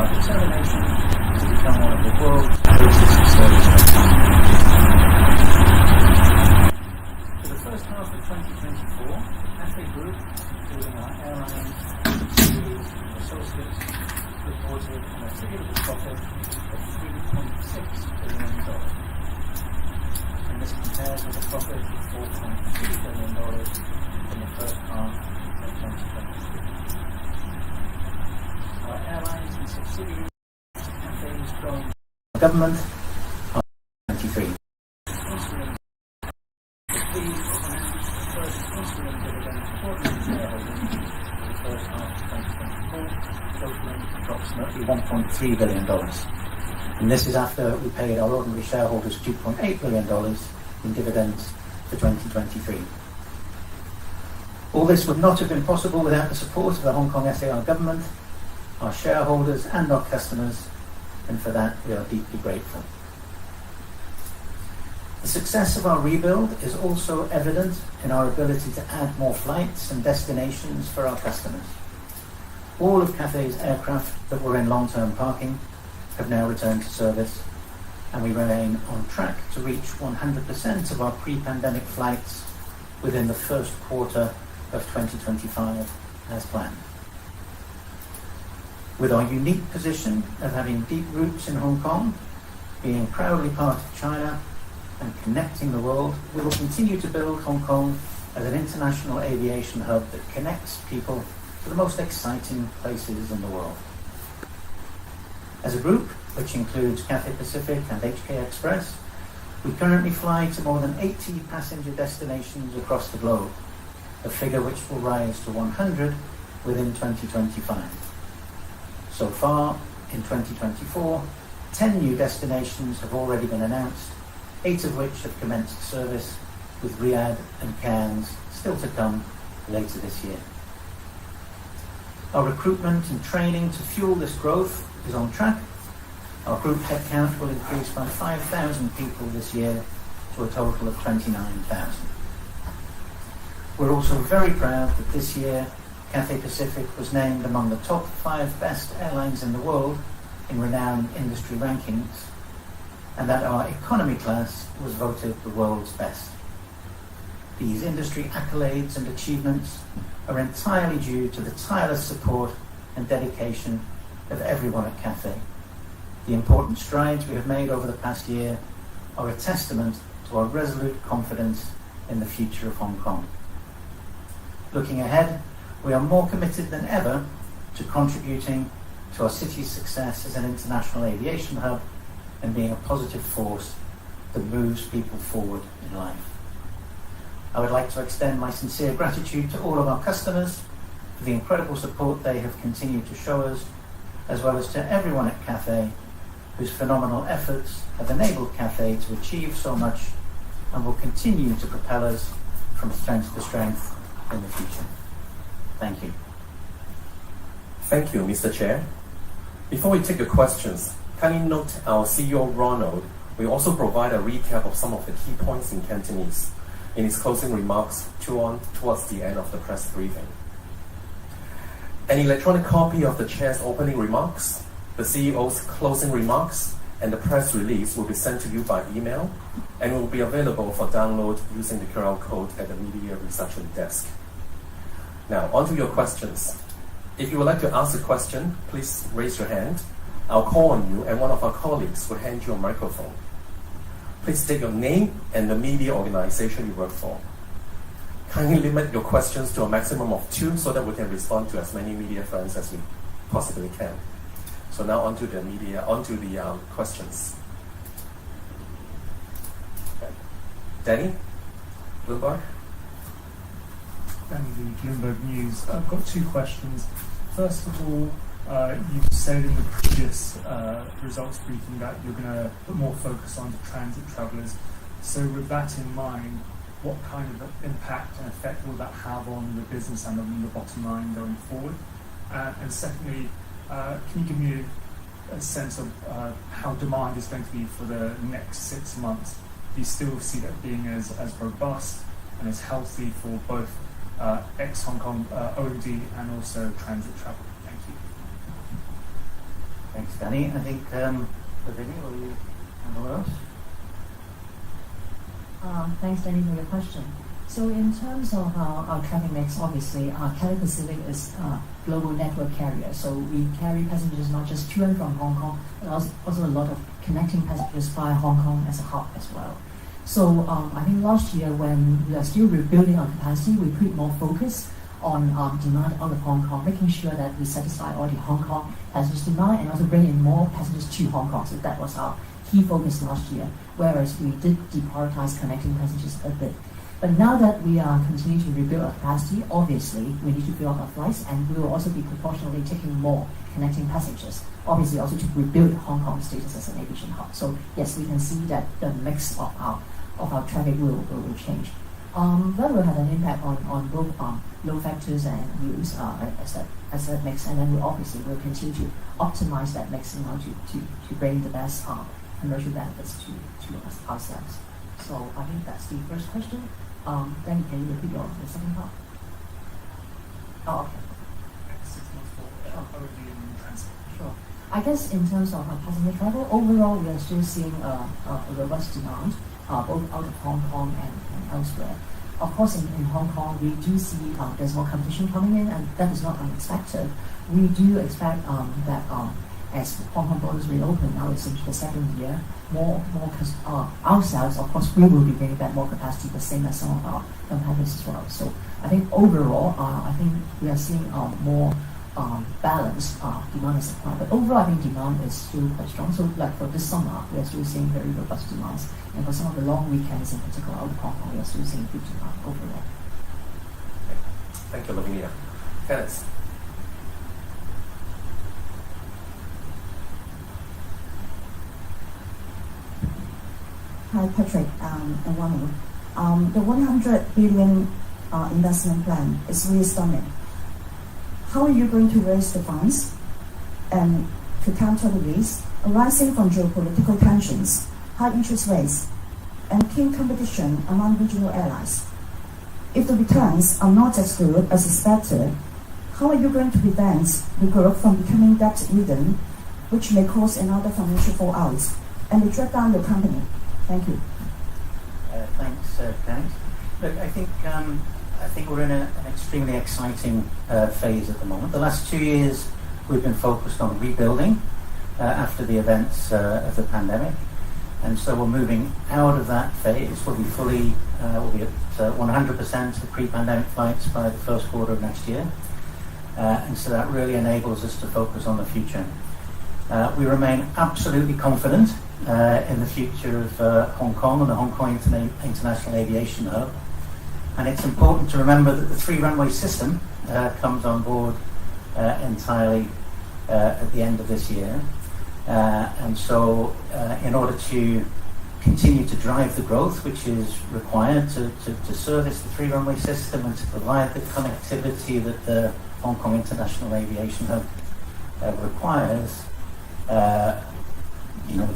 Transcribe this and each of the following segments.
our determination to become one of the world's greatest service companies. For the first half of 2024, Cathay Group, including our airlines, subsidiaries, and associates, reported an attributable profit of $3.6 billion. And this compares with a profit of $4.3 billion in the first half of 2023. Our airlines and subsidiaries, Cathay's growing government, are 23. The pleased to announce the first interim dividend for shareholders for the first half of 2024, totaling approximately $1.3 billion. And this is after we paid our ordinary shareholders $2.8 billion in dividends for 2023. All this would not have been possible without the support of the Hong Kong SAR government, our shareholders and our customers, and for that we are deeply grateful. The success of our rebuild is also evident in our ability to add more flights and destinations for our customers. All of Cathay's aircraft that were in long-term parking have now returned to service, and we remain on track to reach 100% of our pre-pandemic flights within the first quarter of 2025 as planned. With our unique position of having deep roots in Hong Kong, being proudly part of China and connecting the world, we will continue to build Hong Kong as an international aviation hub that connects people to the most exciting places in the world. As a group, which includes Cathay Pacific and HK Express, we currently fly to more than 80 passenger destinations across the globe, a figure which will rise to 100 within 2025. So far, in 2024, 10 new destinations have already been announced, 8 of which have commenced service, with Riyadh and Cairns still to come later this year. Our recruitment and training to fuel this growth is on track. Our group headcount will increase by 5,000 people this year to a total of 29,000. We're also very proud that this year Cathay Pacific was named among the top 5 best airlines in the world in renowned industry rankings, and that our economy class was voted the world's best. These industry accolades and achievements are entirely due to the tireless support and dedication of everyone at Cathay. The important strides we have made over the past year are a testament to our resolute confidence in the future of Hong Kong. Looking ahead, we are more committed than ever to contributing to our city's success as an international aviation hub and being a positive force that moves people forward in life. I would like to extend my sincere gratitude to all of our customers for the incredible support they have continued to show us, as well as to everyone at Cathay whose phenomenal efforts have enabled Cathay to achieve so much and will continue to propel us from strength to strength in the future. Thank you. Thank you, Mr. Chair. Before we take your questions, kindly note our CEO Ronald will also provide a recap of some of the key points in Cantonese in his closing remarks towards the end of the press briefing. An electronic copy of the Chair's opening remarks, the CEO's closing remarks, and the press release will be sent to you by email and will be available for download using the QR code at the media reception desk. Now, on to your questions. If you would like to ask a question, please raise your hand. I'll call on you and one of our colleagues will hand you a microphone. Please state your name and the media organization you work for. Kindly limit your questions to a maximum of 2 so that we can respond to as many media friends as we possibly can. So now on to the questions. Okay. Danny, Bloomberg. Danny Lee, Bloomberg News. I've got 2 questions. First of all, you've said in the previous results briefing that you're going to put more focus on the transit travellers. So with that in mind, what kind of impact and effect will that have on the business and on the bottom line going forward? And secondly, can you give me a sense of how demand is going to be for the next 6 months? Do you still see that being as robust and as healthy for both ex-Hong Kong OD and also transit travel? Thank you. Thanks, Danny. I think, Lavinia, will you handle those? Thanks, Danny, for your question. So in terms of our traffic mix, obviously, Cathay Pacific is a global network carrier. So we carry passengers not just to and from Hong Kong, but also a lot of connecting passengers via Hong Kong as a hub as well. So I think last year, when we are still rebuilding our capacity, we put more focus on demand out of Hong Kong, making sure that we satisfy all the Hong Kong passengers' demand and also bring in more passengers to Hong Kong. So that was our key focus last year, whereas we did deprioritize connecting passengers a bit. But now that we are continuing to rebuild our capacity, obviously we need to fill up our flights, and we will also be proportionally taking more connecting passengers. Obviously, also to rebuild Hong Kong's status as an aviation hub. So yes, we can see that the mix of our traffic will change. That will have an impact on both load factors and yields as a mix, and then we obviously will continue to optimize that mix in order to bring the best commercial benefits to ourselves. So I think that's the first question. Then can you repeat the second part? Oh, okay. Next 6 months for overview and transit. Sure. I guess in terms of passenger travel, overall we are still seeing a robust demand, both out of Hong Kong and elsewhere. Of course, in Hong Kong, we do see there's more competition coming in, and that is not unexpected. We do expect that as Hong Kong borders reopen, now it's into the second year, ourselves, of course, we will be bringing back more capacity, the same as some of our competitors as well. So I think overall, I think we are seeing more balanced demand and supply. But overall, I think demand is still quite strong. So like for this summer, we are still seeing very robust demands. And for some of the long weekends in particular out of Hong Kong, we are still seeing good demand overall. Thank you, Lavinia. Kenneth. Hi, Patrick and Wani. The 100 billion investment plan is really stunning. How are you going to raise the funds and to counter the risk arising from geopolitical tensions, high interest rates, and keen competition among regional airlines? If the returns are not as good as expected, how are you going to prevent the group from becoming debt-ridden, which may cause another financial fallout and may drag down your company? Thank you. Thanks, Kenneth. Look, I think we're in an extremely exciting phase at the moment. The last 2 years we've been focused on rebuilding after the events of the pandemic, and so we're moving out of that phase. We'll be at 100% of pre-pandemic flights by the first quarter of next year, and so that really enables us to focus on the future. We remain absolutely confident in the future of Hong Kong and the Hong Kong International Aviation Hub. And it's important to remember that the 3-runway system comes on board entirely at the end of this year. And so in order to continue to drive the growth which is required to service the 3-runway system and to provide the connectivity that the Hong Kong International Aviation Hub requires,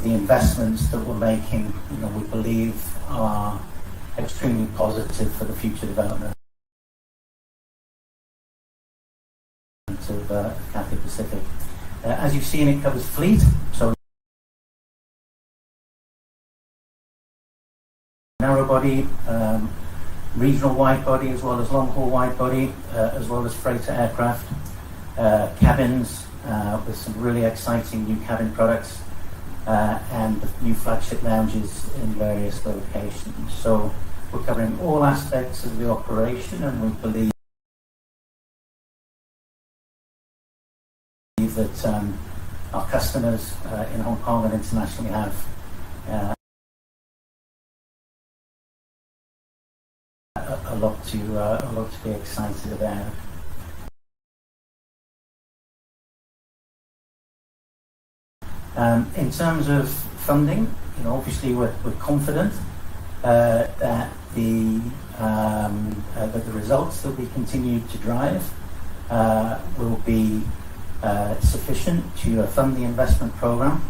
the investments that we're making, we believe are extremely positive for the future development of Cathay Pacific. As you've seen, it covers fleet, so narrow body, regional wide body, as well as long haul wide body, as well as freighter aircraft, cabins with some really exciting new cabin products, and new flagship lounges in various locations. So we're covering all aspects of the operation, and we believe that our customers in Hong Kong and internationally have a lot to be excited about. In terms of funding, obviously we're confident that the results that we continue to drive will be sufficient to fund the investment program.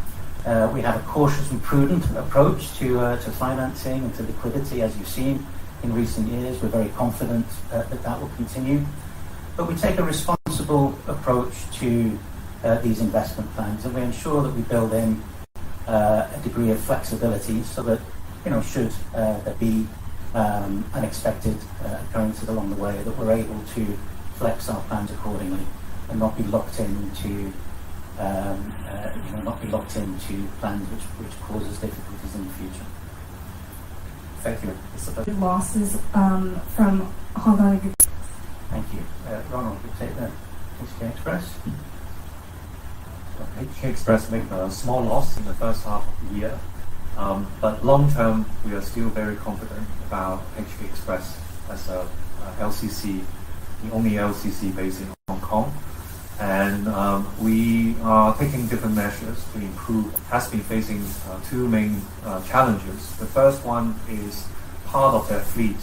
We have a cautious and prudent approach to financing and to liquidity, as you've seen in recent years. We're very confident that will continue. But we take a responsible approach to these investment plans, and we ensure that we build in a degree of flexibility so that, should there be unexpected occurrences along the way, that we're able to flex our plans accordingly and not be locked into plans which causes difficulties in the future. Thank you, Mr. Losses from Hong Kong. Thank you. Ronald, you take the HK Express. HK Express made a small loss in the first half of the year, but long term we are still very confident about HK Express as a LCC, the only LCC based in Hong Kong, and we are taking different measures to improve. Has been facing two main challenges. The first one is part of their fleet,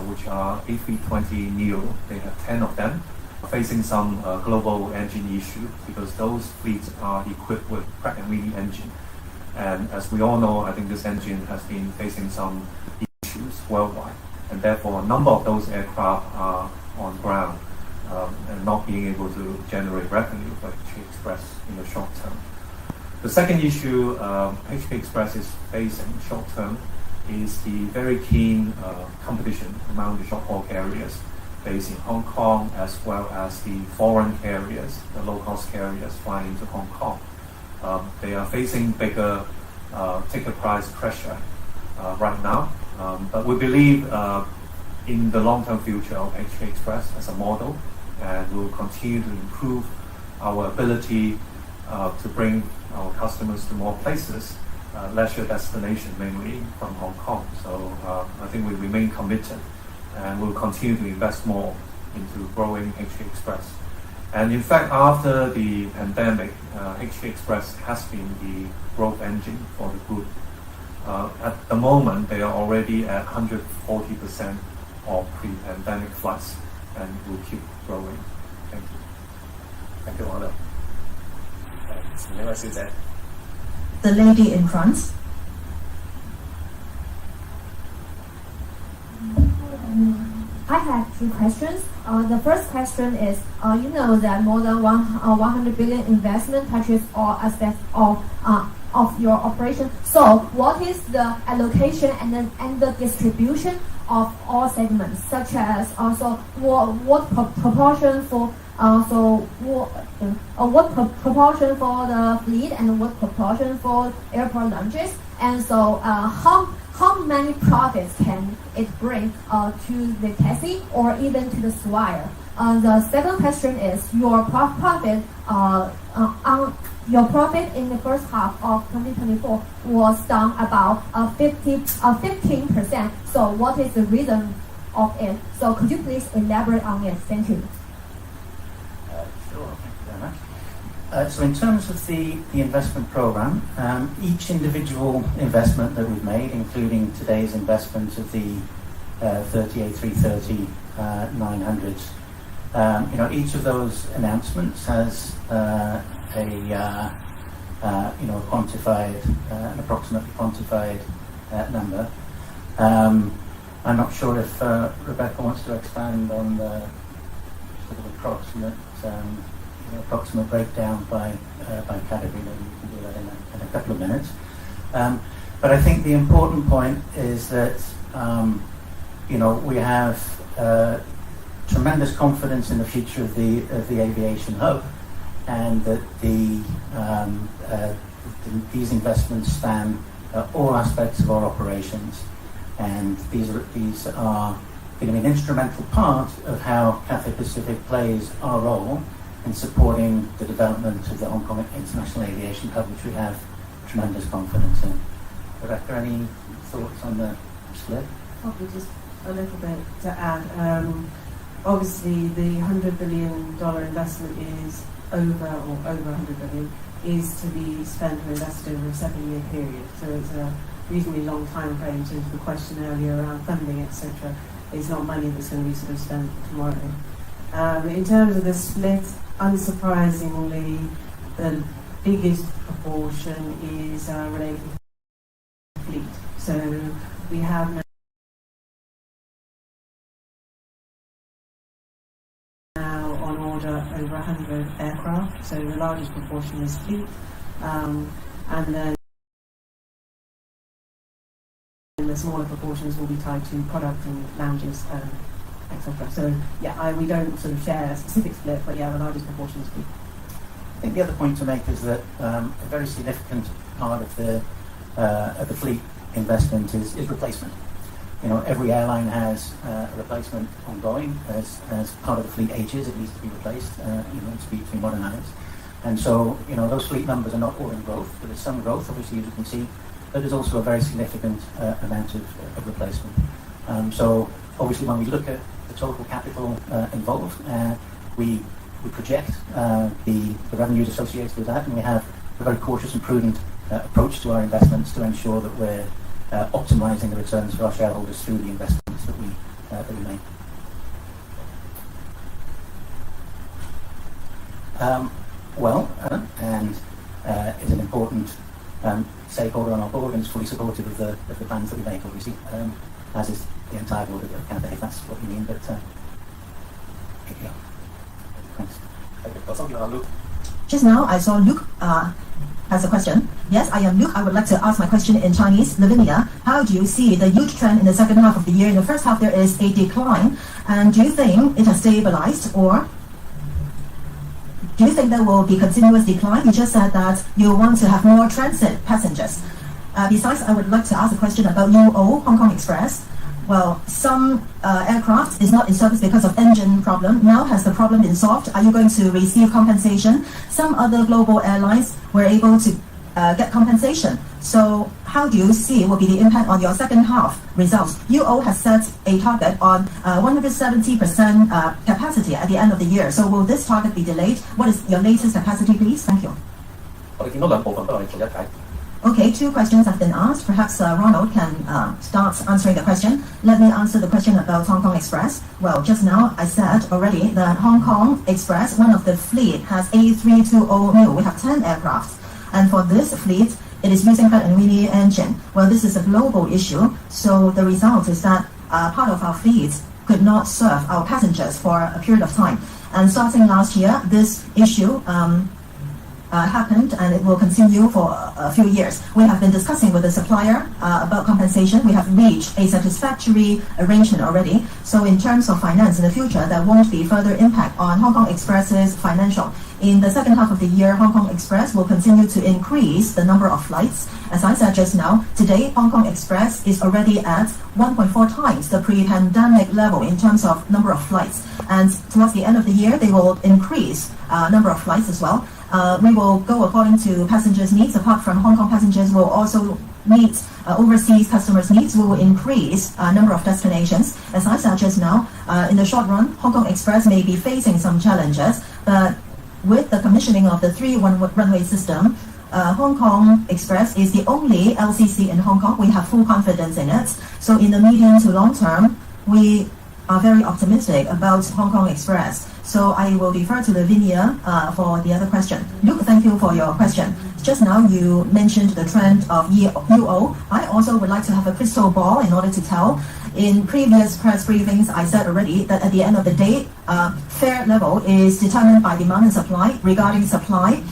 which are A320neo. They have 10 of them, facing some global engine issue because those fleets are equipped with Pratt & Whitney engine. And as we all know, I think this engine has been facing some issues worldwide, and therefore a number of those aircraft are on ground and not being able to generate revenue for HK Express in the short term. The second issue HK Express is facing short term is the very keen competition among the short-haul carriers based in Hong Kong, as well as the foreign carriers, the low-cost carriers flying into Hong Kong. They are facing bigger ticket price pressure right now, but we believe in the long-term future of HK Express as a model, and we will continue to improve our ability to bring our customers to more places, leisure destination mainly from Hong Kong. So I think we remain committed, and we'll continue to invest more into growing HK Express. And in fact, after the pandemic, HK Express has been the growth engine for the group. At the moment, they are already at 140% of pre-pandemic flights, and will keep growing. Thank you. Thank you, Ronald. The lady in front. I have two questions. The first question is, you know that more than 100 billion investment touches all aspects of your operation. So, what is the allocation and the distribution of all segments, such as also what proportion for what proportion for the fleet and what proportion for airport lounges, and so how many profits can it bring to the taxi or even to the supplier? The second question is your profit your profit in the first half of 2024 was down about 15%. So what is the reason of it? So could you please elaborate on it? Thank you. Sure, thank you very much. So in terms of the investment program, each individual investment that we've made, including today's investment of the 30 A330-900s, each of those announcements has an approximately quantified number. I'm not sure if Rebecca wants to expand on the sort of approximate breakdown by category. Maybe we can do that in a couple of minutes. But I think the important point is that we have tremendous confidence in the future of the aviation hub, and that these investments span all aspects of our operations, and these are going to be an instrumental part of how Cathay Pacific plays our role in supporting the development of the Hong Kong International Aviation Hub, which we have tremendous confidence in. Rebecca, any thoughts on the split? Probably just a little bit to add. Obviously, the $100 billion investment is over 100 billion, is to be spent or invested over a 7-year period. So it's a reasonably long time frame. In terms of the question earlier around funding, etc., it's not money that's going to be sort of spent tomorrow. In terms of the split, unsurprisingly, the biggest proportion is related to fleet. So we have now on order over 100 aircraft, so the largest proportion is fleet, and then the smaller proportions will be tied to product and lounges, etc. So yeah, we don't sort of share a specific split, but yeah, the largest proportion is fleet. I think the other point to make is that a very significant part of the fleet investment is replacement. You know, every airline has a replacement ongoing as part of the fleet ages. It needs to be replaced. It needs to be modernized. And so, you know, those fleet numbers are not all in growth, but there's some growth, obviously, as you can see. But there's also a very significant amount of replacement. So, obviously, when we look at the total capital involved, we project the revenues associated with that, and we have a very cautious and prudent approach to our investments to ensure that we're optimizing the returns for our shareholders through the investments that we make. And is an important stakeholder on our board and is fully supportive of the plans that we make, obviously, as is the entire board of Cathay, if that's what you mean. But yeah. Thanks. Just now, I saw Luke has a question. Yes, I am Luke. I would like to ask my question in Chinese. Lavinia, how do you see the yield trend in the second half of the year? In the first half, there is a decline. And do you think it has stabilized, or do you think there will be continuous decline? You just said that you want to have more transit passengers. Besides, I would like to ask a question about UO, Hong Kong Express. Well, some aircraft is not in service because of engine problem. Now has the problem been solved? Are you going to receive compensation? Some other global airlines were able to get compensation. So how do you see will be the impact on your second half results? UO has set a target on 170% capacity at the end of the year. So will this target be delayed? What is your latest capacity, please? Thank you. Okay, two questions have been asked. Perhaps Ronald can start answering the question. Let me answer the question about Hong Kong Express. Well, just now I said already that Hong Kong Express, one of the fleet, has A320neo. We have 10 aircraft. And for this fleet, it is using Pratt & Whitney engine. Well, this is a global issue. So the result is that part of our fleet could not serve our passengers for a period of time. And starting last year, this issue happened, and it will continue for a few years. We have been discussing with the supplier about compensation. We have reached a satisfactory arrangement already. So in terms of finance in the future, there won't be further impact on Hong Kong Express's financial. In the second half of the year, Hong Kong Express will continue to increase the number of flights. As I said just now, today Hong Kong Express is already at 1.4 times the pre-pandemic level in terms of number of flights. And towards the end of the year, they will increase number of flights as well. We will go according to passengers' needs. Apart from Hong Kong passengers, will also meet overseas customers' needs. We will increase number of destinations. As I said just now, in the short run, Hong Kong Express may be facing some challenges, but with the commissioning of the 3-runway system, Hong Kong Express is the only LCC in Hong Kong. We have full confidence in it. So in the medium to long term, we are very optimistic about Hong Kong Express. So I will defer to Lavinia for the other question. Luke, thank you for your question. Just now you mentioned the trend of UO. I also would like to have a crystal ball in order to tell. In previous press briefings, I said already that at the end of the day, fare level is determined by demand and supply. Regarding supply,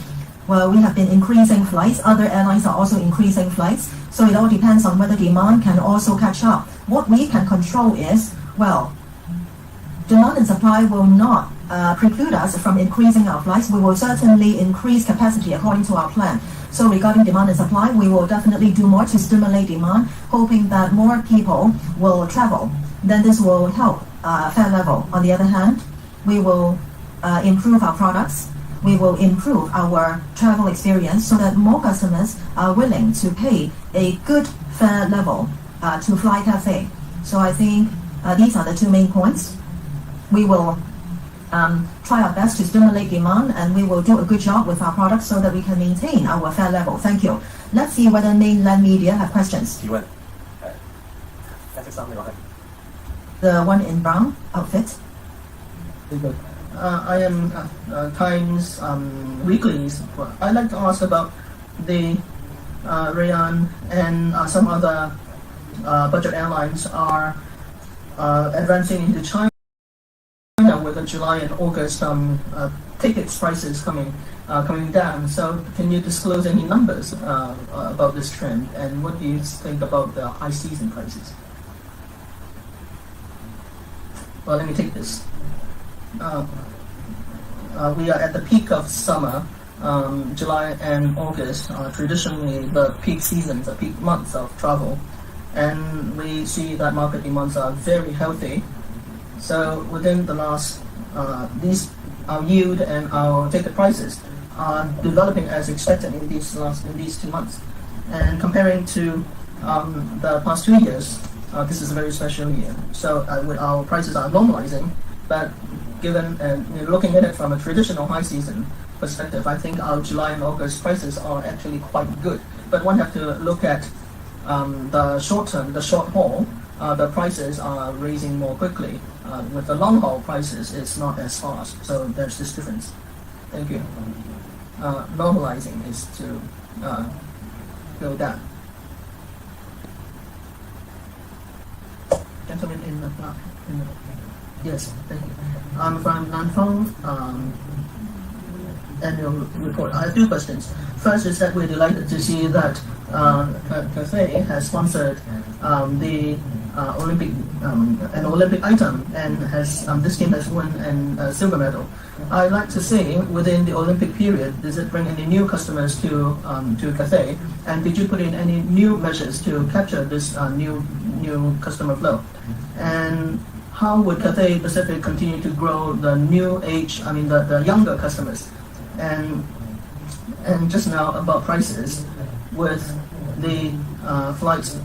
well, we have been increasing flights. Other airlines are also increasing flights. So it all depends on whether demand can also catch up. What we can control is, well, demand and supply will not preclude us from increasing our flights. We will certainly increase capacity according to our plan. So regarding demand and supply, we will definitely do more to stimulate demand, hoping that more people will travel. Then this will help fare level. On the other hand, we will improve our products. We will improve our travel experience so that more customers are willing to pay a good fare level to fly Cathay. So I think these are the two main points. We will try our best to stimulate demand, and we will do a good job with our products so that we can maintain our fare level. Thank you. Let's see whether mainland media have questions. The one in brown outfit. I am Times Weeklies. I'd like to ask about the Rayon and some other budget airlines are advancing into China. with the July and August tickets prices coming down. So can you disclose any numbers about this trend, and what do you think about the high season prices? Well, let me take this. We are at the peak of summer. July and August are traditionally the peak seasons, the peak months of travel, and we see that market demands are very healthy. So within the last, our yield and our ticket prices are developing as expected in these 2 months. And comparing to the past 2 years, this is a very special year. So our prices are normalizing, but given looking at it from a traditional high season perspective, I think our July and August prices are actually quite good. But one have to look at the short term, the short haul. The prices are raising more quickly. With the long haul prices, it's not as fast. So there's this difference. Thank you. Normalizing is to go down. Gentleman in the black. Yes, thank you. I'm from Nanfang annual report. I have 2 questions. First is that we're delighted to see that Cathay has sponsored the Olympic an Olympic item, and this team has won a silver medal. I'd like to say, within the Olympic period, does it bring any new customers to Cathay? And did you put in any new measures to capture this new customer flow? And how would Cathay Pacific continue to grow the new age, the younger customers? And just now about prices, with the flights,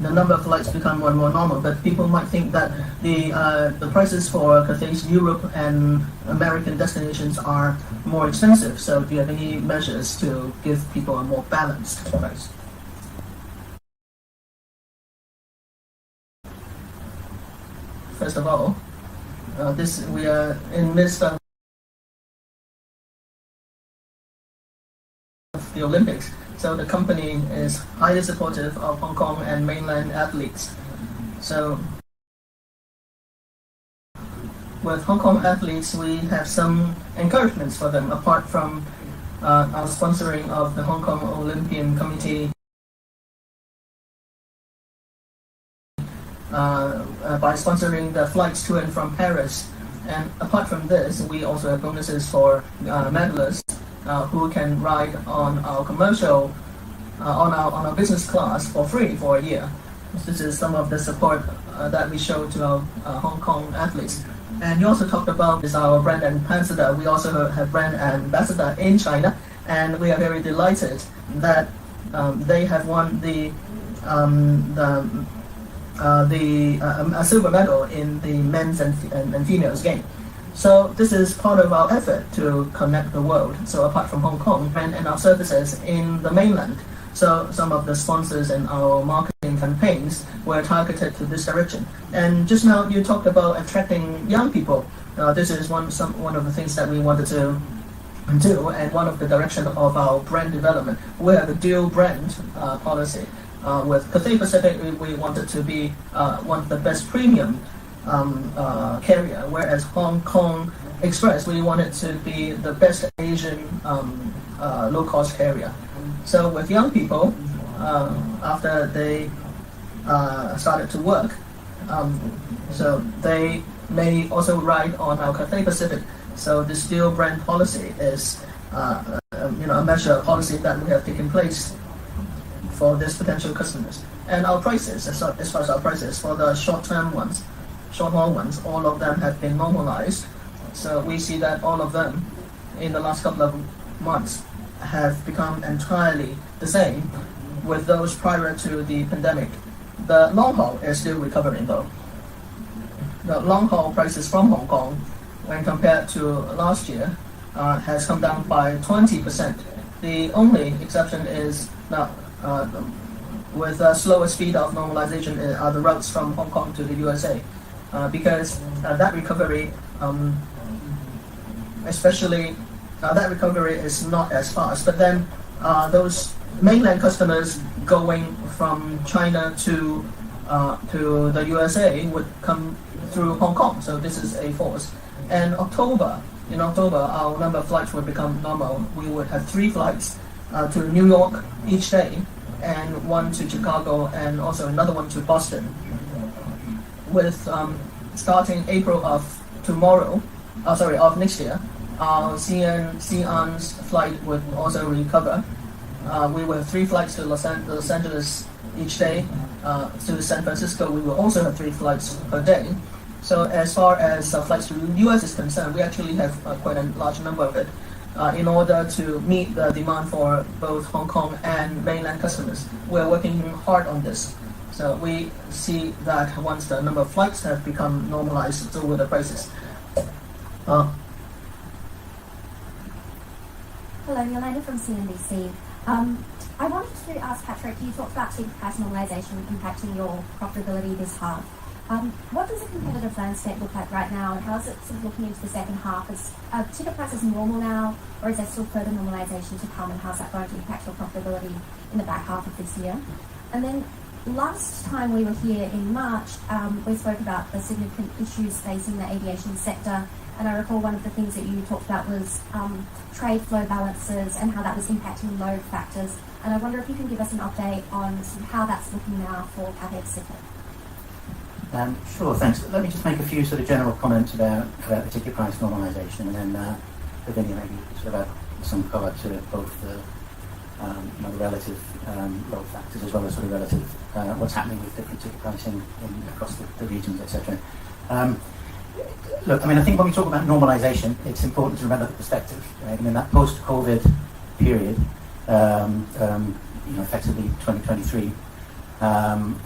the number of flights become more and more normal, but people might think that the prices for Cathay's Europe and American destinations are more expensive. So do you have any measures to give people a more balanced price? First of all, we are in midst of the Olympics, so the company is highly supportive of Hong Kong and mainland athletes. So with Hong Kong athletes, we have some encouragements for them apart from our sponsoring of the Hong Kong Olympian Committee by sponsoring the flights to and from Paris. And apart from this, we also have bonuses for medalists who can ride on our commercial, on our business class for free for a year. This is some of the support that we show to our Hong Kong athletes. And you also talked about our brand ambassador. We also have brand ambassador in China, and we are very delighted that they have won a silver medal in the men's and females game. So this is part of our effort to connect the world. So apart from Hong Kong and our services in the mainland, so some of the sponsors and our marketing campaigns were targeted to this direction. And just now you talked about attracting young people. This is one of the things that we wanted to do, and one of the direction of our brand development. We have a dual brand policy. With Cathay Pacific, we wanted to be one of the best premium carrier, whereas Hong Kong Express, we wanted to be the best Asian low-cost carrier. So with young people, after they started to work, so they may also ride on our Cathay Pacific. So this dual brand policy is a measure policy that we have taken place for these potential customers. And our prices, as far as our prices for the short-term ones, short-haul ones, all of them have been normalized. So we see that all of them in the last couple of months have become entirely the same with those prior to the pandemic. The long haul is still recovering though. The long haul prices from Hong Kong, when compared to last year, has come down by 20%. The only exception is now with a slower speed of normalization are the routes from Hong Kong to the USA, because that recovery, that recovery is not as fast. But then those mainland customers going from China to to the USA would come through Hong Kong. So this is a force. And in October, our number of flights would become normal. We would have 3 flights to New York each day, and 1 to Chicago, and also another 1 to Boston. With starting April of next year, our Xi'an's flight would also recover. We will have 3 flights to Los Angeles each day. To San Francisco, we will also have 3 flights per day. So as far as flights to the US is concerned, we actually have quite a large number of it in order to meet the demand for both Hong Kong and mainland customers. We're working hard on this. So we see that once the number of flights have become normalized, so will the prices. Hello, Yolanda from CNBC. I wanted to ask Patrick, you talked about ticket price normalisation impacting your profitability this half. What does the competitive landscape look like right now, and how is it sort of looking into the second half? Are ticket prices normal now, or is there still further normalisation to come, and how's that going to impact your profitability in the back half of this year? And then last time we were here in March, we spoke about the significant issues facing the aviation sector, and I recall one of the things that you talked about was trade flow balances and how that was impacting load factors. And I wonder if you can give us an update on sort of how that's looking now for Cathay Pacific. Sure, thanks. Let me just make a few sort of general comments about the ticket price normalisation, and then Lavinia maybe sort of add some colour to both the relative load factors as well as sort of relative what's happening with different ticket pricing across the regions, etc. Look, I mean, I think when we talk about normalisation, it's important to remember the perspective, right? I mean, that post-COVID period, effectively 2023,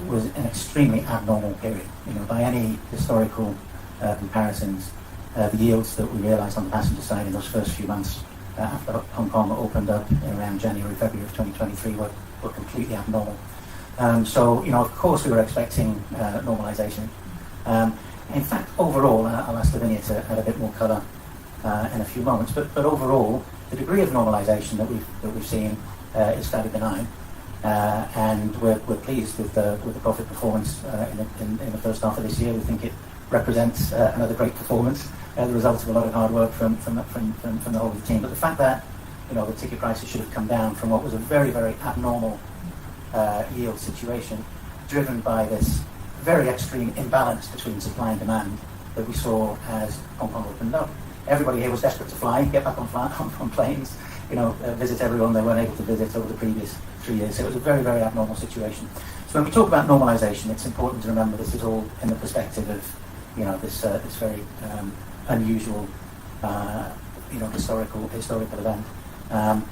was an extremely abnormal period. By any historical comparisons, the yields that we realised on the passenger side in those first few months after Hong Kong opened up around January, February of 2023 were completely abnormal. So, of course we were expecting normalisation. In fact, overall, I'll ask Lavinia to add a bit more colour in a few moments, but overall, the degree of normalisation that we've seen is fairly benign. And we're pleased with the profit performance in the first half of this year. We think it represents another great performance, the result of a lot of hard work from the whole of the team. But the fact that the ticket prices should have come down from what was a very, very abnormal yield situation, driven by this very extreme imbalance between supply and demand that we saw as Hong Kong opened up. Everybody here was desperate to fly, get back on planes, visit everyone they weren't able to visit over the previous 3 years. So it was a very, very abnormal situation. So when we talk about normalisation, it's important to remember this is all in the perspective of, this very unusual, historical event. And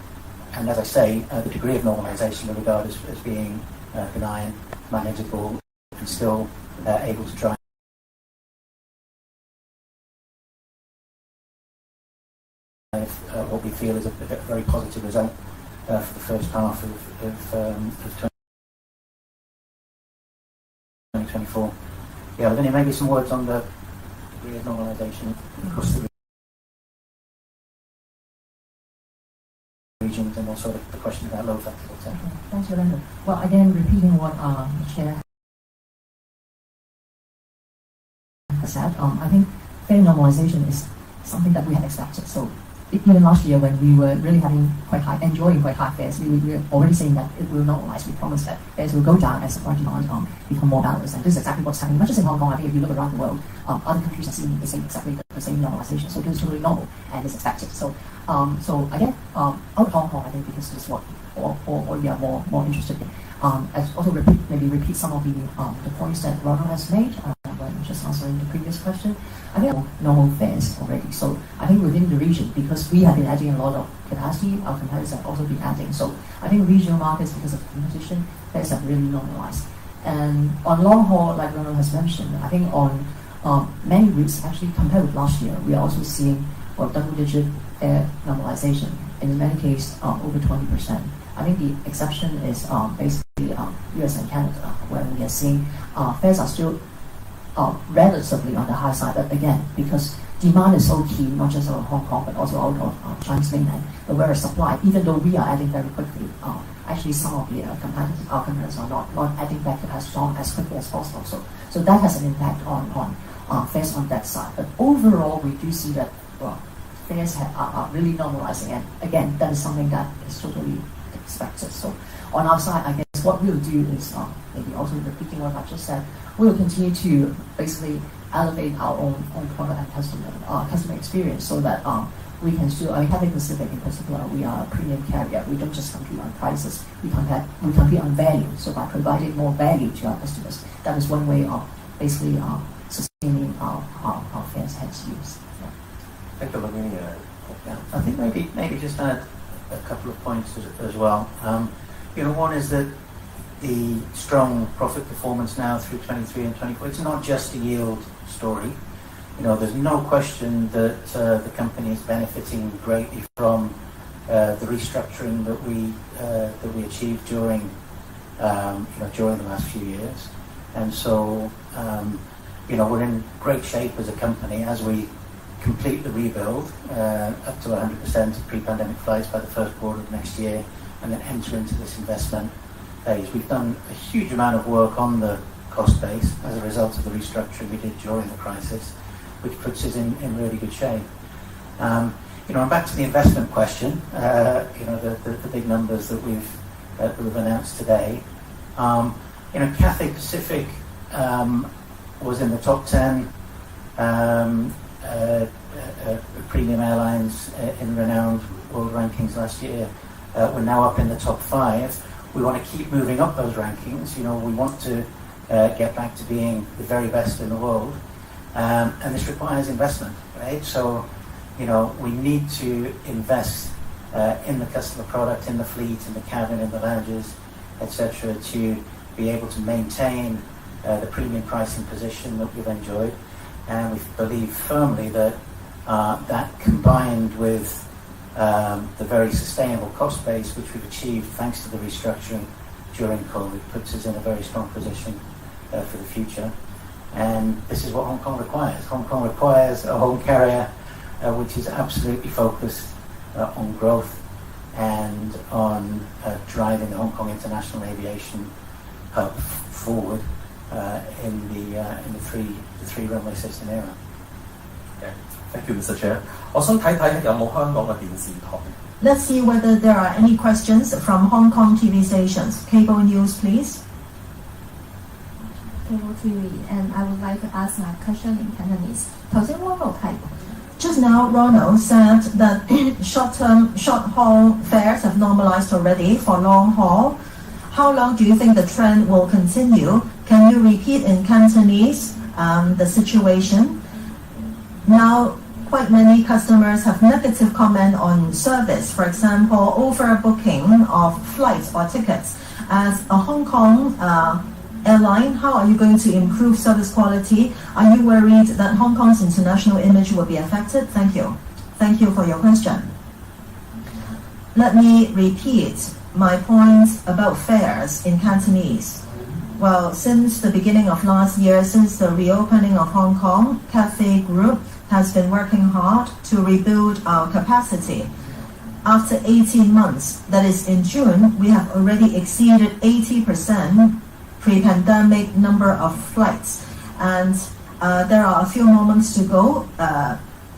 as I say, the degree of normalisation we regard as being benign, manageable, and still able to drive what we feel is a very positive result for the first half of 2024. Yeah, Lavinia, maybe some words on the degree of normalisation across the regions, and also the question about load factors, etc. Thanks, Yolanda. Well, again, repeating what the Chair has said, I think fare normalisation is something that we had expected. So even last year, when we were really enjoying quite high fares, we were already saying that it will normalise. We promised that fares will go down as supply demand become more balanced, and this is exactly what's happening. Not just in Hong Kong, I think if you look around the world, other countries are seeing exactly the same normalisation. So this is totally normal and is expected. So again, out of Hong Kong, I think because this is what all we are more interested in. Also repeat some of the points that Ronald has made when just answering the previous question. I think normal fares already. So I think within the region, because we have been adding a lot of capacity, our competitors have also been adding. So I think regional markets, because of competition, fares have really normalized. And on long haul, like Ronald has mentioned, I think on many routes, actually compared with last year, we are also seeing double-digit fare normalization. In many cases, over 20%. I think the exception is basically US and Canada, where we are seeing fares are still relatively on the high side, but again, because demand is so key, not just out of Hong Kong, but also out of Chinese mainland, but whereas supply, even though we are adding very quickly, actually some of the competitors are not adding back as strong as quickly as possible. So that has an impact on fares on that side. But overall, we do see that fares are really normalizing, and again, that is something that is totally expected. So on our side, I guess what we'll do is maybe also repeating what I just said, we'll continue to basically elevate our own product and customer experience so that we can still, Cathay Pacific in particular, we are a premium carrier. We don't just compete on prices, we compete on value. So by providing more value to our customers, that is one way of basically sustaining our fares heads use. Yeah. Thank you, Lamini. Yeah, I think maybe just add a couple of points as well. One is that the strong profit performance now through 23 and 24, it's not just a yield story. There's no question that the company is benefiting greatly from the restructuring that we achieved during the last few years, and so we're in great shape as a company as we complete the rebuild up to 100% of pre-pandemic flights by the first quarter of next year, and then enter into this investment phase. We've done a huge amount of work on the cost base as a result of the restructuring we did during the crisis, which puts us in really good shape. And back to the investment question, the big numbers that we've announced today. Cathay Pacific was in the top 10 premium airlines in renowned world rankings last year. We're now up in the top 5. We want to keep moving up those rankings. We want to get back to being the very best in the world. And this requires investment, right? So, we need to invest in the customer product, in the fleet, in the cabin, in the lounges, etc., to be able to maintain the premium pricing position that we've enjoyed. And we believe firmly that that combined with the very sustainable cost base which we've achieved thanks to the restructuring during COVID puts us in a very strong position for the future. And this is what Hong Kong requires. Hong Kong requires a home carrier which is absolutely focused on growth and on driving the Hong Kong international aviation hub forward in the three runway system era. Okay. Thank you, Mr. Chair. 我想睇睇有冇香港嘅電視台。 Let's see whether there are any questions from Hong Kong TV stations. Cable news, please. Cable TV, and I would like to ask my question in Cantonese. 頭先 Ronald 提 Just now, Ronald said that short-haul fares have normalized already for long haul. How long do you think the trend will continue? Can you repeat in Cantonese the situation? Now, quite many customers have negative comment on service. For example, overbooking of flights or tickets. As a Hong Kong airline, how are you going to improve service quality? Are you worried that Hong Kong's international image will be affected? Thank you. Thank you for your question. Let me repeat my points about fares in Cantonese. Well, since the beginning of last year, since the reopening of Hong Kong, Cathay Group has been working hard to rebuild our capacity. After 18 months, that is in June, we have already exceeded 80% pre-pandemic number of flights. And there are a few moments to go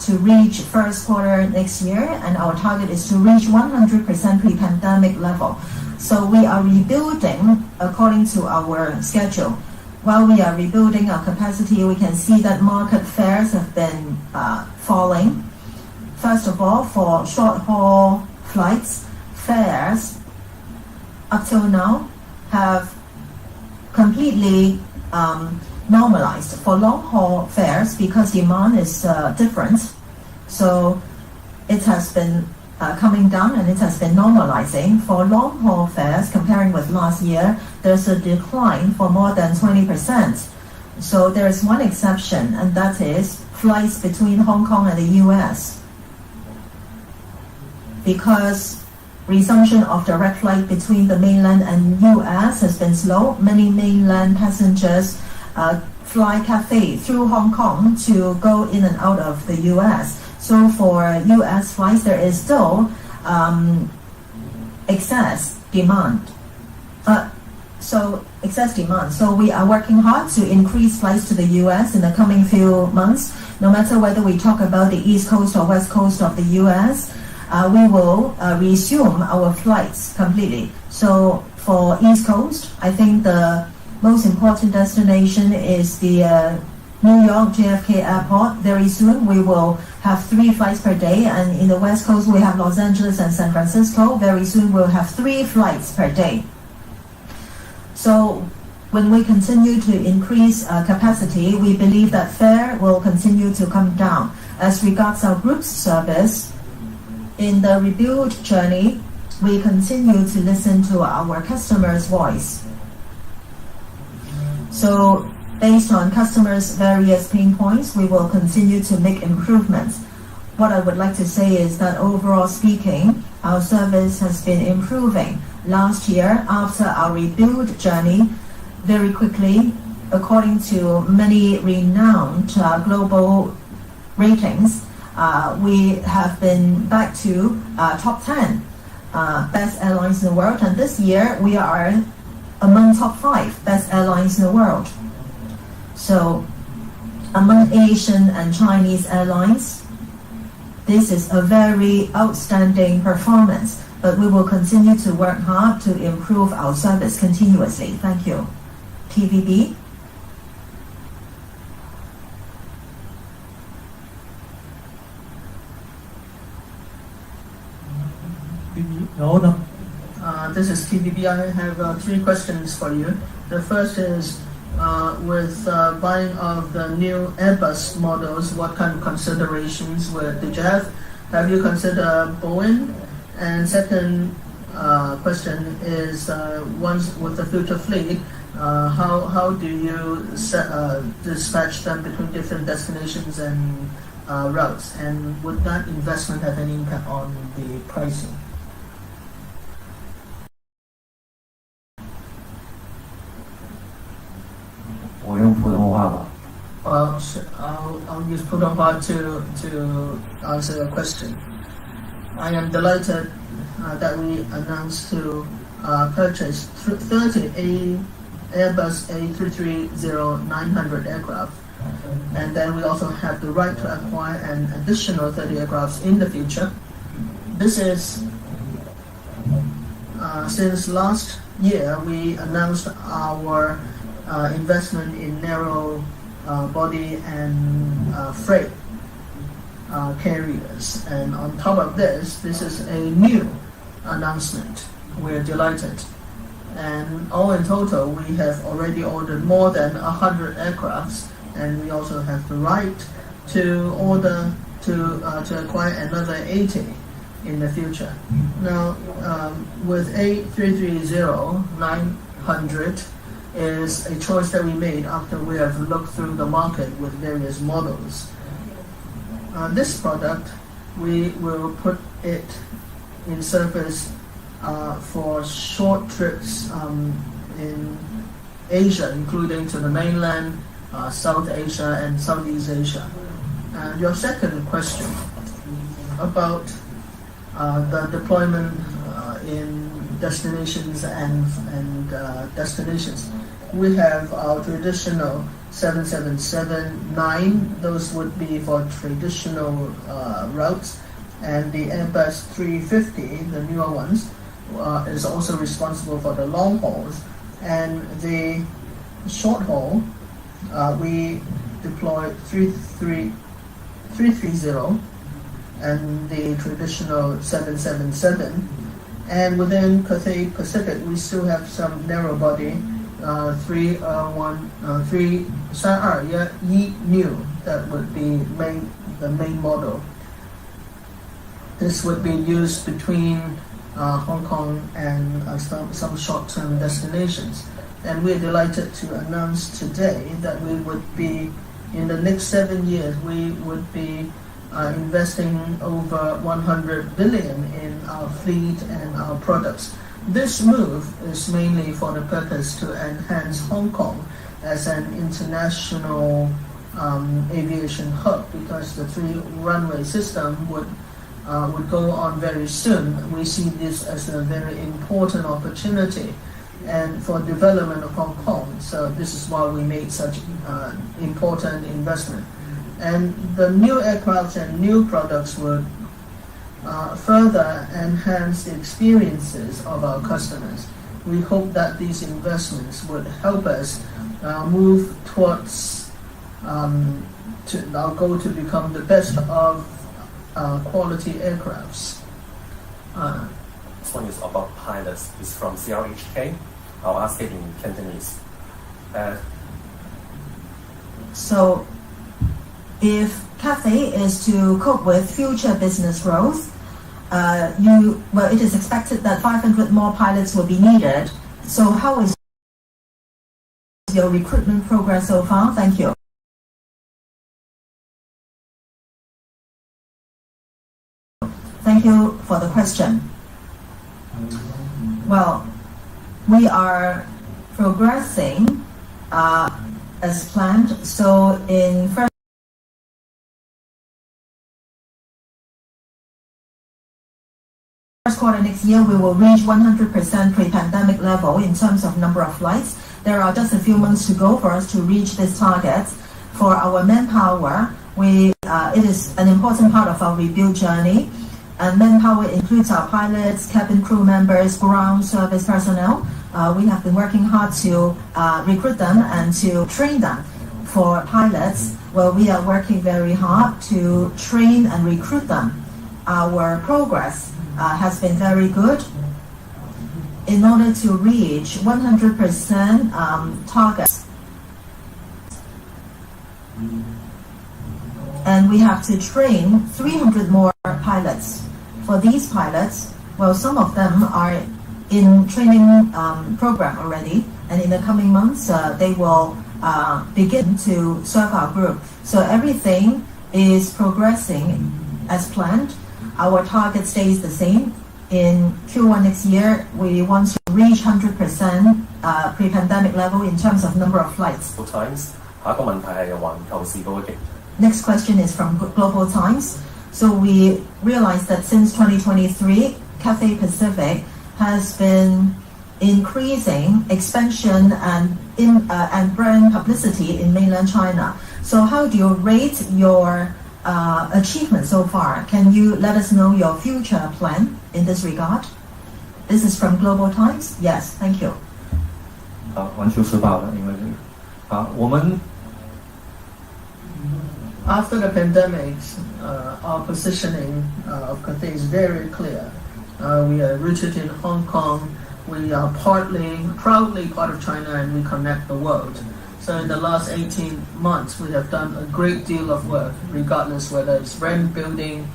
to reach first quarter next year, and our target is to reach 100% pre-pandemic level. So we are rebuilding according to our schedule. While we are rebuilding our capacity, we can see that market fares have been falling. First of all, for short-haul flights, fares up till now have completely normalized. For long-haul fares, because demand is different, so it has been coming down and it has been normalizing. For long-haul fares, comparing with last year, there's a decline for more than 20%. So there is one exception, and that is flights between Hong Kong and the US. Because resumption of direct flight between the mainland and US has been slow, many mainland passengers fly Cathay through Hong Kong to go in and out of the US. So for US flights, there is still excess demand. Excess demand. So we are working hard to increase flights to the US in the coming few months. No matter whether we talk about the East Coast or West Coast of the US, we will resume our flights completely. So for East Coast, I think the most important destination is the New York JFK Airport. Very soon we will have 3 flights per day, and in the West Coast we have Los Angeles and San Francisco. Very soon we'll have 3 flights per day. So when we continue to increase capacity, we believe that fare will continue to come down. As regards our group's service, in the rebuild journey, we continue to listen to our customers' voice. So based on customers' various pain points, we will continue to make improvements. What I would like to say is that overall speaking, our service has been improving. Last year, after our rebuild journey, very quickly, according to many renowned global ratings, we have been back to top 10 best airlines in the world, and this year we are among top 5 best airlines in the world. So among Asian and Chinese airlines, this is a very outstanding performance, but we will continue to work hard to improve our service continuously. Thank you. TVB. This is TVB. I have 3 questions for you. The first is, with buying of the new Airbus models, what kind of considerations did you have? Have you considered Boeing? And second question is, once with the future fleet, how do you dispatch them between different destinations and routes? And would that investment have any impact on the pricing? I'll use Putonghua to answer your question. I am delighted that we announced to purchase 30 Airbus A330-900 aircraft, and then we also have the right to acquire an additional 30 aircraft in the future. This is since last year we announced our investment in narrow body and freight carriers, and on top of this is a new announcement. We're delighted, and all in total we have already ordered more than 100 aircrafts, and we also have the right to order to acquire another 80 in the future. Now with A330-900 is a choice that we made after we have looked through the market with various models. This product, we will put it in service for short trips in Asia, including to the mainland, South Asia and Southeast Asia. Your second question about the deployment in destinations and destinations. We have our traditional 777-9, those would be for traditional routes, and the Airbus 350, the newer ones, is also responsible for the long hauls, and the short haul we deploy 330 and the traditional 777. And within Cathay Pacific, we still have some narrow body 312 new that would be the main model. This would be used between Hong Kong and some short-term destinations. And we're delighted to announce today that we would be, in the next 7 years, we would be investing over 100 billion in our fleet and our products. This move is mainly for the purpose to enhance Hong Kong as an international aviation hub, because the 3-runway system would would go on very soon. We see this as a very important opportunity and for development of Hong Kong. So this is why we made such important investment. And the new aircraft and new products would further enhance the experiences of our customers. We hope that these investments would help us move towards our goal to become the best of quality aircrafts. This one is about pilots. It's from CRHK. I'll ask it in Cantonese. So, if Cathay is to cope with future business growth, it is expected that 500 more pilots will be needed. So, how is your recruitment progress so far? Thank you. Thank you for the question. Well, we are progressing as planned. So in first quarter next year, we will reach 100% pre-pandemic level in terms of number of flights. There are just a few months to go for us to reach this target. For our manpower, it is an important part of our rebuild journey. And manpower includes our pilots, cabin crew members, ground service personnel. We have been working hard to recruit them and to train them. For pilots, well, we are working very hard to train and recruit them. Our progress has been very good. In order to reach 100% targets, and we have to train 300 more pilots. For these pilots, well, some of them are in training program already, and in the coming months, they will begin to serve our group. So everything is progressing as planned. Our target stays the same. In Q1 next year, we want to reach 100% pre-pandemic level in terms of number of flights. Times. 下一個問題係環球時報嘅。 Next question is from Global Times. So we realized that since 2023, Cathay Pacific has been increasing expansion and brand publicity in mainland China. So how do you rate your achievement so far? Can you let us know your future plan in this regard? This is from Global Times. Yes, thank you. 环球时报的，因为我们 After the pandemic, our positioning of Cathay is very clear. We are rooted in Hong Kong. We are proudly part of China, and we connect the world. So in the last 18 months, we have done a great deal of work, regardless whether it's brand building,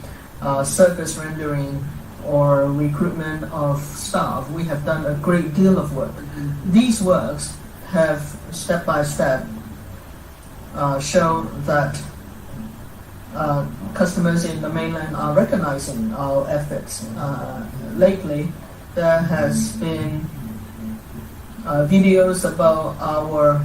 service rendering, or recruitment of staff. We have done a great deal of work. These works have step by step shown that customers in the mainland are recognizing our efforts. Lately, there has been videos about our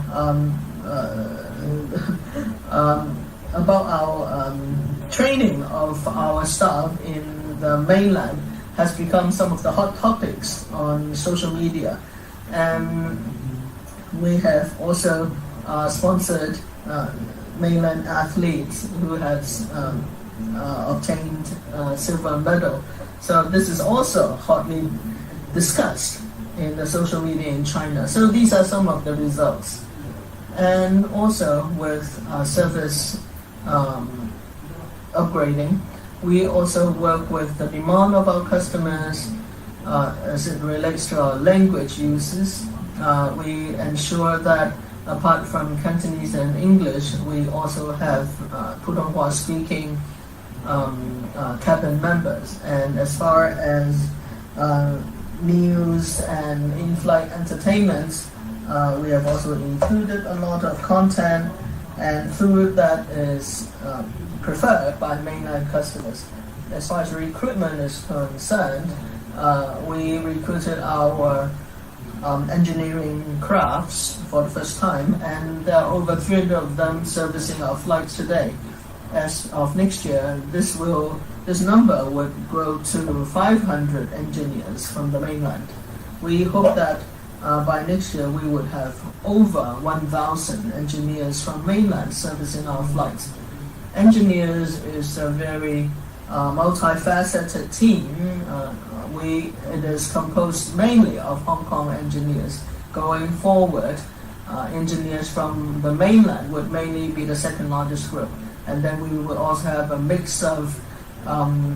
training of our staff in the mainland has become some of the hot topics on social media, and we have also sponsored mainland athletes who has obtained silver medal. So this is also hotly discussed in the social media in China. So these are some of the results. And also with service upgrading, we also work with the demand of our customers as it relates to our language uses. We ensure that apart from Cantonese and English, we also have Putonghua speaking cabin members. And as far as news and in-flight entertainment, we have also included a lot of content and food that is preferred by mainland customers. As far as recruitment is concerned, we recruited our engineering crafts for the first time, and there are over 300 of them servicing our flights today. as of next year, this number would grow to 500 engineers from the mainland. We hope that by next year we would have over 1,000 engineers from mainland servicing our flights. Engineers is a very multifaceted team. It is composed mainly of Hong Kong engineers. Going forward, engineers from the mainland would mainly be the second largest group. And then we would also have a mix of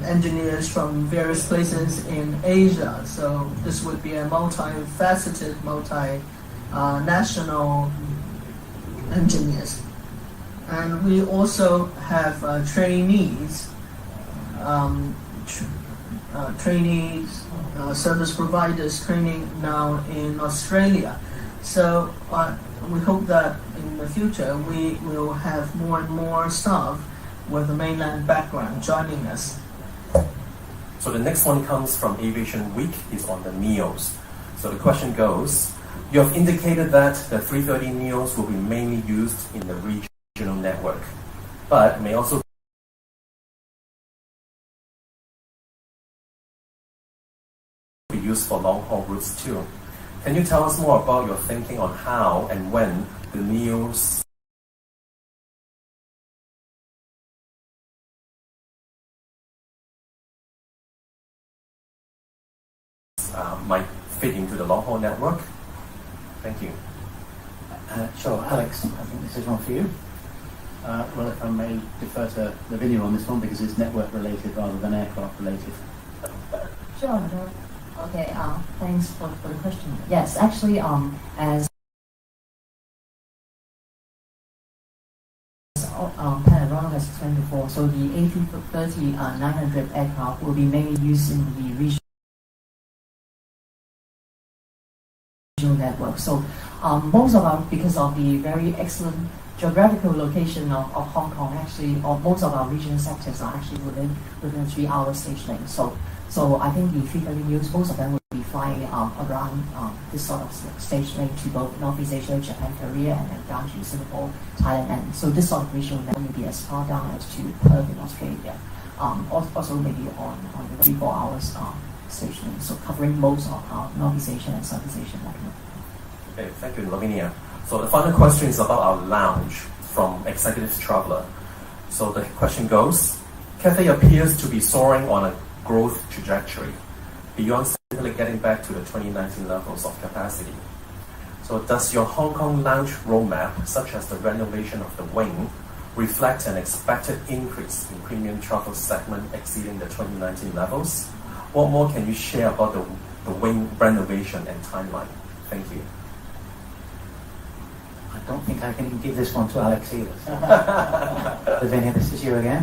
engineers from various places in Asia. So this would be a multifaceted, multinational engineers. And we also have trainees, service providers training now in Australia. So we hope that in the future we will have more and more staff with a mainland background joining us. So the next one comes from Aviation Week, is on the NEOs. So the question goes, you have indicated that the 330 NEOs will be mainly used in the regional network, but may also be used for long-haul routes too. Can you tell us more about your thinking on how and when the NEOs might fit into the long-haul network? Thank you. Sure, Alex, I think this is one for you. Well, if I may defer to Lavinia on this one because it's network related rather than aircraft related. Sure. Okay. Thanks for the question. Yes, actually, as Ronald has explained before, so the A330-900 aircraft will be mainly used in the regional network. So most of our, because of the very excellent geographical location of Hong Kong, actually, most of our regional sectors are actually within 3-hour stage length. So I think the 330 news, most of them will be flying around this sort of stage length to both Northeast Asia, Japan, Korea, and then down to Singapore, Thailand. And so this sort of regional network will be as far down as to Perth in Australia. Also maybe on the 3-4 hours stage length, so covering most of our Northeast Asia and Southeast Asian network. Okay, thank you, Lavinia. So the final question is about our lounge from Executive Traveller. So the question goes, Cathay appears to be soaring on a growth trajectory beyond simply getting back to the 2019 levels of capacity. So does your Hong Kong lounge roadmap, such as the renovation of the wing, reflect an expected increase in premium travel segment exceeding the 2019 levels? What more can you share about the wing renovation and timeline? Thank you. I don't think I can give this one to Alex either. Lavinia, this is you again.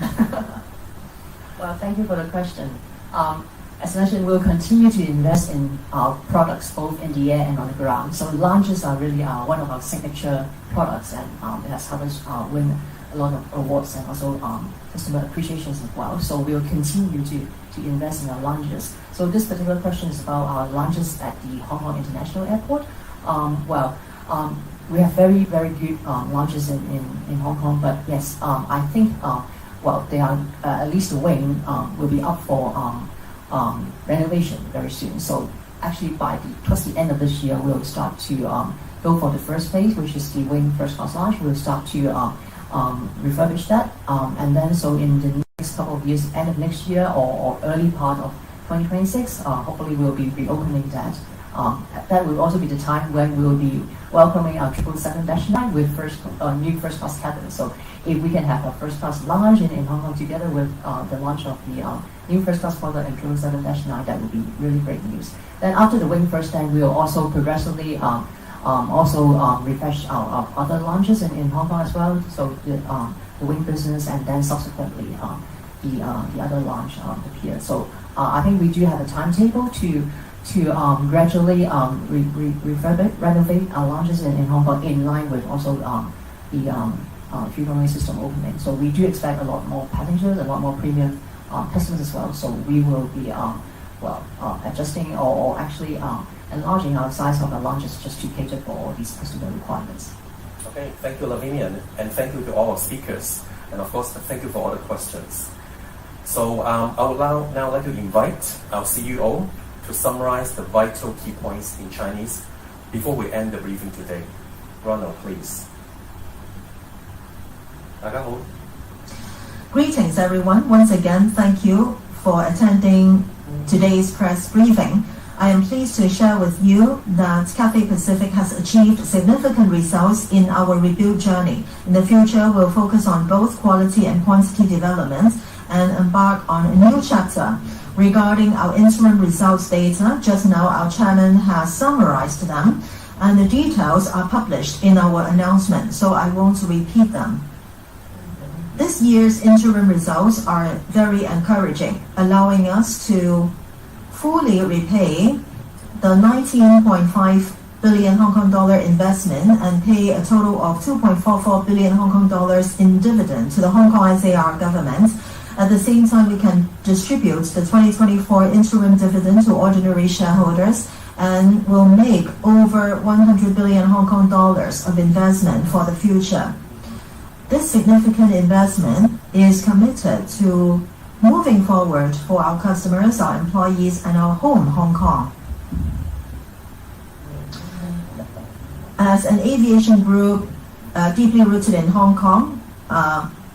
Well, thank you for the question. As mentioned, we'll continue to invest in our products both in the air and on the ground. So lounges are really one of our signature products, and it has helped us win a lot of awards and also customer appreciations as well. So we'll continue to invest in our lounges. So this particular question is about our lounges at the Hong Kong International Airport. We have very, very good lounges in Hong Kong, but yes, I think they are at least the wing will be up for renovation very soon. So actually, towards the end of this year, we'll start to go for the first phase, which is the wing first class lounge. We'll start to refurbish that, and then so in the next couple of years, end of next year or early part of 2026, hopefully we'll be reopening that. That will also be the time when we will be welcoming our 777-9 with new first class cabins. So if we can have a first class lounge in Hong Kong together with the launch of the new first class product and 777-9, that would be really great news. Then after the wing first, then we will also progressively refresh our other lounges in Hong Kong as well. So the wing business and then subsequently the other lounge appear. So I think we do have a timetable to gradually renovate our lounges in Hong Kong in line with also the free-runway system opening. So we do expect a lot more passengers, a lot more premium customers as well. So we will be adjusting or actually enlarging our size of our lounges just to cater for all these customer requirements. Okay, thank you, Lavinia, and thank you to all our speakers. And of course, thank you for all the questions. So I would now like to invite our CEO to summarize the vital key points in Chinese before we end the briefing today. Ronald, please. 大家好。 Greetings, everyone. Once again, thank you for attending today's press briefing. I am pleased to share with you that Cathay Pacific has achieved significant results in our rebuild journey. In the future, we'll focus on both quality and quantity development and embark on a new chapter. Regarding our interim results data, just now our chairman has summarized them, and the details are published in our announcement, so I won't repeat them. This year's interim results are very encouraging, allowing us to fully repay the 19.5 billion Hong Kong dollar investment and pay a total of 2.44 billion Hong Kong dollars in dividend to the Hong Kong SAR government. At the same time, we can distribute the 2024 interim dividend to ordinary shareholders and will make over 100 billion Hong Kong dollars of investment for the future. This significant investment is committed to moving forward for our customers, our employees, and our home, Hong Kong. As an aviation group deeply rooted in Hong Kong,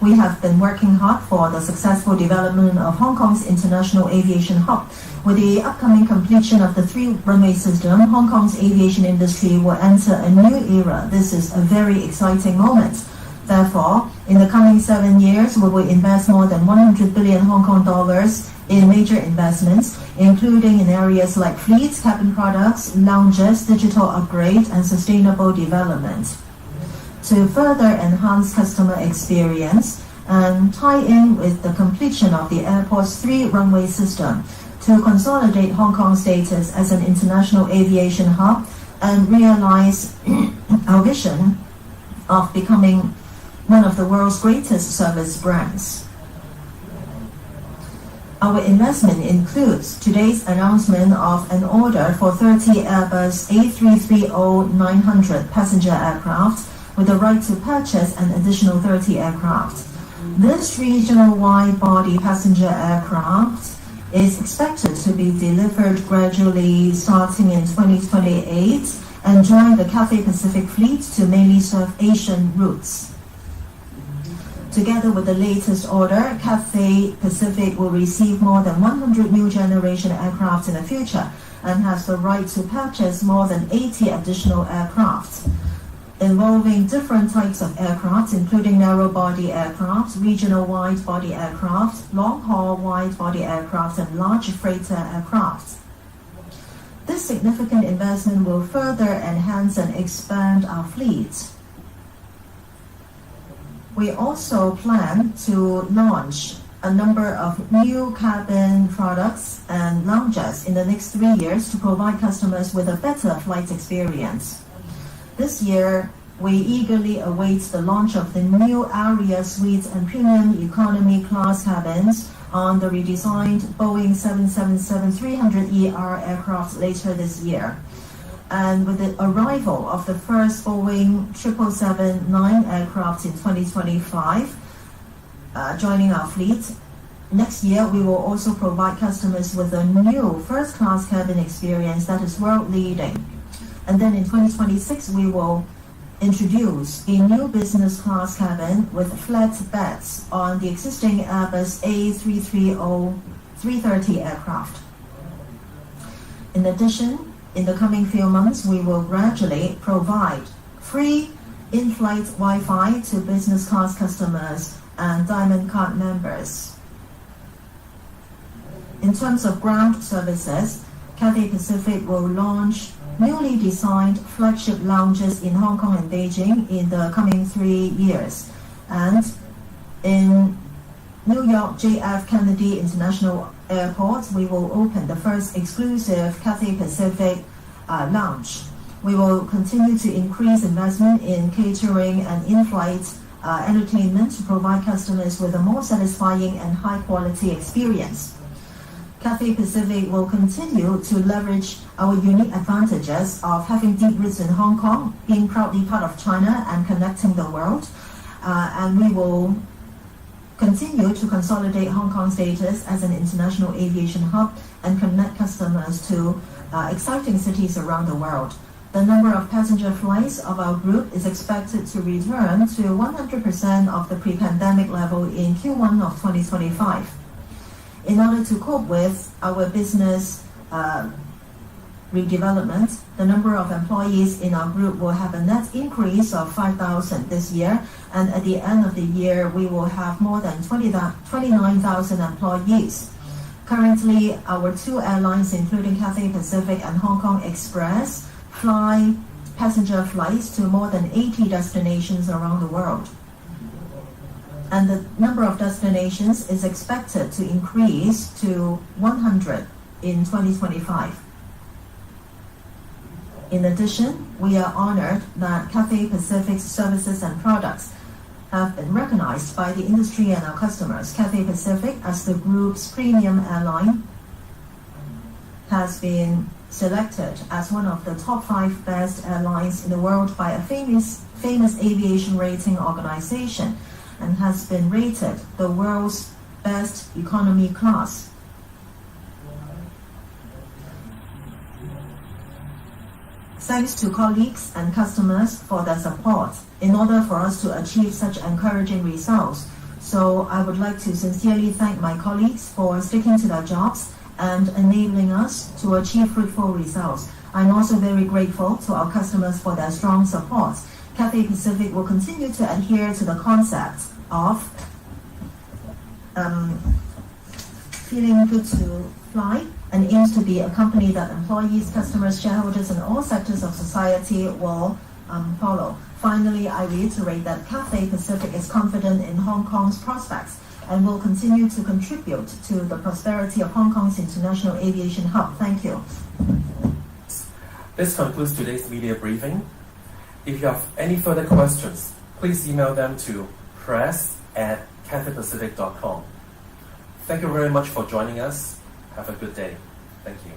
we have been working hard for the successful development of Hong Kong's international aviation hub. With the upcoming completion of the 3-runway system, Hong Kong's aviation industry will enter a new era. This is a very exciting moment. Therefore, in the coming 7 years, we will invest more than 100 billion Hong Kong dollars in major investments, including in areas like fleets, cabin products, lounges, digital upgrade, and sustainable development. To further enhance customer experience and tie in with the completion of the airport's 3-runway system to consolidate Hong Kong's status as an international aviation hub and realize our vision of becoming one of the world's greatest service brands. Our investment includes today's announcement of an order for 30 Airbus A330-900 passenger aircraft with the right to purchase an additional 30 aircraft. This regional wide-body passenger aircraft is expected to be delivered gradually starting in 2028 and join the Cathay Pacific fleet to mainly serve Asian routes. Together with the latest order, Cathay Pacific will receive more than 100 new generation aircraft in the future and has the right to purchase more than 80 additional aircraft, involving different types of aircraft, including narrow-body aircraft, regional wide-body aircraft, long-haul wide-body aircraft, and large freighter aircraft. This significant investment will further enhance and expand our fleet. We also plan to launch a number of new cabin products and lounges in the next 3 years to provide customers with a better flight experience. This year, we eagerly await the launch of the new Aria Suite and Premium Economy Class cabins on the redesigned Boeing 777-300ER aircraft later this year. And with the arrival of the first Boeing 777-9 aircraft in 2025, joining our fleet, next year we will also provide customers with a new first-class cabin experience that is world-leading. And then in 2026, we will introduce a new business class cabin with flat beds on the existing Airbus A330 aircraft. In addition, in the coming few months, we will gradually provide free in-flight Wi-Fi to business class customers and Diamond Card members. In terms of ground services, Cathay Pacific will launch newly designed flagship lounges in Hong Kong and Beijing in the coming 3 years. And in New York JF Kennedy International Airport, we will open the first exclusive Cathay Pacific lounge. We will continue to increase investment in catering and in-flight entertainment to provide customers with a more satisfying and high-quality experience. Cathay Pacific will continue to leverage our unique advantages of having deep roots in Hong Kong, being proudly part of China and connecting the world. And we will continue to consolidate Hong Kong's status as an international aviation hub and connect customers to exciting cities around the world. The number of passenger flights of our group is expected to return to 100% of the pre-pandemic level in Q1 of 2025. In order to cope with our business redevelopment, the number of employees in our group will have a net increase of 5,000 this year, and at the end of the year, we will have more than 29,000 employees. Currently, our two airlines, including Cathay Pacific and Hong Kong Express, fly passenger flights to more than 80 destinations around the world. And the number of destinations is expected to increase to 100 in 2025. In addition, we are honored that Cathay Pacific's services and products have been recognized by the industry and our customers. Cathay Pacific, as the group's premium airline, has been selected as one of the top 5 best airlines in the world by a famous aviation rating organization, and has been rated the world's best economy class. Thanks to colleagues and customers for their support in order for us to achieve such encouraging results. So I would like to sincerely thank my colleagues for sticking to their jobs and enabling us to achieve fruitful results. I'm also very grateful to our customers for their strong support. Cathay Pacific will continue to adhere to the concept of feeling good to fly, and aims to be a company that employees, customers, shareholders, and all sectors of society will follow. Finally, I reiterate that Cathay Pacific is confident in Hong Kong's prospects and will continue to contribute to the prosperity of Hong Kong's international aviation hub. Thank you. This concludes today's media briefing. If you have any further questions, please email them to press@cathaypacific.com. Thank you very much for joining us. Have a good day. Thank you.